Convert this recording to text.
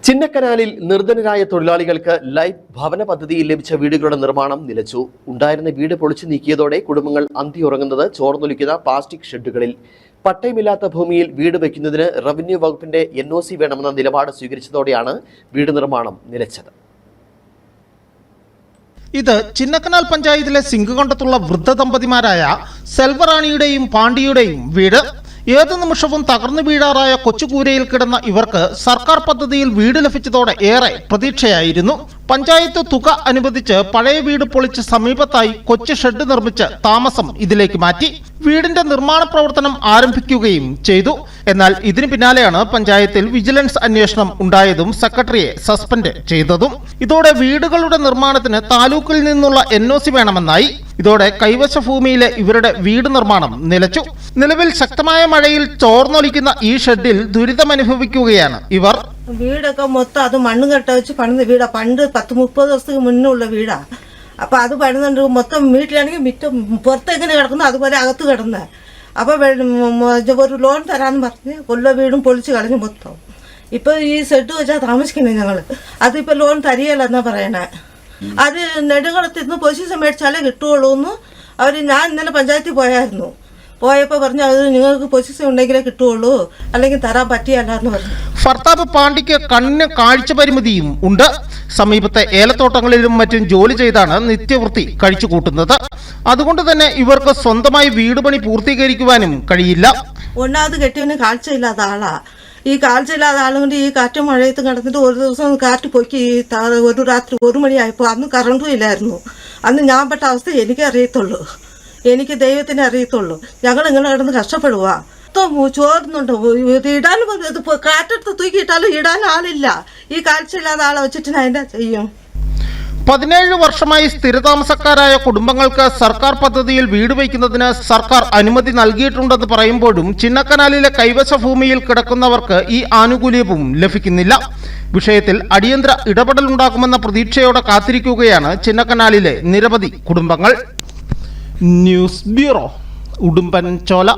ചിന്നക്കനാലിൽ നിർധനരായ തൊഴിലാളികൾക്ക് ലൈഫ് ഭവന പദ്ധതിയിൽ ലഭിച്ച വീടുകളുടെ നിർമ്മാണം നിലച്ചു. ഉണ്ടായിരുന്ന വീട് പൊളിച്ചു നീക്കിയതോടെ കുടുംബങ്ങൾ അന്തിയുറങ്ങുന്നത് ചോർന്നൊലിക്കുന്ന പ്ലാസ്റ്റിക് ഷെഡുകളിൽ. പട്ടയമില്ലാത്ത ഭൂമിയിൽ വീട് വയ്ക്കുന്നതിന് റവന്യൂ വകുപ്പിന്റെ NOC വേണമെന്ന നിലപാട് സ്വീകരിച്ചതോടെയാണ് വീട് നിർമ്മാണം നിലച്ചത്. ഇത് ചിന്നക്കനാൽ പഞ്ചായത്തിലെ സിംഗുകൊണ്ടത്തുള്ള വൃദ്ധ ദമ്പതിമാരായ സെൽവറാണിയുടെയും പാണ്ഡിയുടെയും വീട്. ഏതു നിമിഷവും തകർന്നു വീഴാറായ കൊച്ചുകൂരയിൽ കിടന്ന ഇവർക്ക് സർക്കാർ പദ്ധതിയിൽ വീട് ലഭിച്ചതോടെ ഏറെ പ്രതീക്ഷയായിരുന്നു. പഞ്ചായത്ത് തുക അനുവദിച്ച് പഴയ വീട് പൊളിച്ച് സമീപത്തായി കൊച്ചു ഷെഡ് നിർമ്മിച്ച് താമസം ഇതിലേക്ക് മാറ്റി. വീടിന്റെ നിർമ്മാണ പ്രവർത്തനം ആരംഭിക്കുകയും ചെയ്തു. എന്നാൽ ഇതിന് പിന്നാലെയാണ് പഞ്ചായത്തിൽ വിജിലൻസ് അന്വേഷണം ഉണ്ടായതും സെക്രട്ടറിയെ സസ്പെൻഡ് ചെയ്തതും. ഇതോടെ വീടുകളുടെ നിർമ്മാണത്തിന് താലൂക്കിൽ നിന്നുള്ള NOC വേണമെന്നായി. ഇതോടെ കൈവശ ഭൂമിയിലെ ഇവരുടെ വീട് നിർമ്മാണം നിലച്ചു. നിലവിൽ ശക്തമായ മഴയിൽ ചോർന്നൊലിക്കുന്ന ഈ ഷെഡിൽ ദുരിതമനുഭവിക്കുകയാണ് ഇവർ. വീടൊക്കെ മൊത്തം അത് മണ്ണ് കെട്ട വെച്ച് പണിത വീടാ. പണ്ട് 10-30 ദിവസത്തിന് മുന്നുള്ള വീടാ. അപ്പൊ അത് പണിതുണ്ട്. മൊത്തം വീട്ടിലാണെങ്കിൽ മിറ്റം പുറത്തെങ്ങനെ കിടക്കുന്നു അതുപോലെ അകത്ത് കിടന്ന്. അപ്പൊ ഒരു ലോൺ തരാന്ന് പറഞ്ഞ് കൊല്ല വീടും പൊളിച്ച് കളഞ്ഞു മൊത്തം. ഇപ്പൊ ഈ ഷെഡ് വെച്ചാൽ താമസിക്കണേ ഞങ്ങള്. അതിപ്പോ ലോൺ തരികയല്ലെന്നാ പറയണേ. അത് നെടുകുളത്തിന്ന് പൊസിഷൻ മേടിച്ചാലേ കിട്ടുള്ളൂ എന്ന് ഞാൻ ഇന്നലെ പഞ്ചായത്തിൽ പോയപ്പോൾ പറഞ്ഞു അത് നിങ്ങൾക്ക് പൊസിഷൻ ഉണ്ടെങ്കിലേ കിട്ടുള്ളൂ, അല്ലെങ്കിൽ തരാൻ പറ്റിയല്ല എന്ന് പറഞ്ഞു. ഭർത്താവ് പാണ്ഡിക്ക് കണ്ണിന് കാഴ്ച പരിമിതിയും ഉണ്ട്. സമീപത്തെ ഏലത്തോട്ടങ്ങളിലും മറ്റും ജോലി ചെയ്താണ് നിത്യവൃത്തി കഴിച്ചുകൂട്ടുന്നത്. അതുകൊണ്ട് തന്നെ ഇവർക്ക് സ്വന്തമായി വീട് പണി പൂർത്തീകരിക്കുവാനും കഴിയില്ല. ഒന്നാമത് കെട്ടിയവന് കാഴ്ചയില്ലാത്ത ആളാ. ഈ കാഴ്ചയില്ലാത്ത ആളുകൊണ്ട് ഈ കാറ്റും മഴയത്തും കിടന്നിട്ട് ഒരു ദിവസം കാറ്റ് പൊക്കി ഒരു രാത്രി 1 മണിയായപ്പോൾ അന്ന് കറണ്ടും ഇല്ലായിരുന്നു. അന്ന് ഞാൻ പെട്ട അവസ്ഥ എനിക്ക് അറിയത്തുള്ളൂ. എനിക്ക് ദൈവത്തിനെ അറിയത്തുള്ളൂ. ഞങ്ങൾ ഇങ്ങനെ കിടന്ന് കഷ്ടപ്പെടുക. ചോർന്നുണ്ട് ഇടാൻ കാറ്റെടുത്ത് തൂക്കിയിട്ടാലും ഇടാൻ ആളില്ല. ഈ കാഴ്ചയില്ലാത്ത ആളെ വെച്ചിട്ട് ഞാൻ എന്താ ചെയ്യും? 17 വർഷമായി സ്ഥിരതാമസക്കാരായ കുടുംബങ്ങൾക്ക് സർക്കാർ പദ്ധതിയിൽ വീട് വയ്ക്കുന്നതിന് സർക്കാർ അനുമതി നൽകിയിട്ടുണ്ടെന്ന് പറയുമ്പോഴും ചിന്നക്കനാലിലെ കൈവശ ഭൂമിയിൽ കിടക്കുന്നവർക്ക് ഈ ആനുകൂല്യവും ലഭിക്കുന്നില്ല. വിഷയത്തിൽ അടിയന്തര ഇടപെടലുണ്ടാകുമെന്ന പ്രതീക്ഷയോടെ കാത്തിരിക്കുകയാണ് ചിന്നക്കനാലിലെ നിരവധി കുടുംബങ്ങൾ. News bureau, Udumbanchola.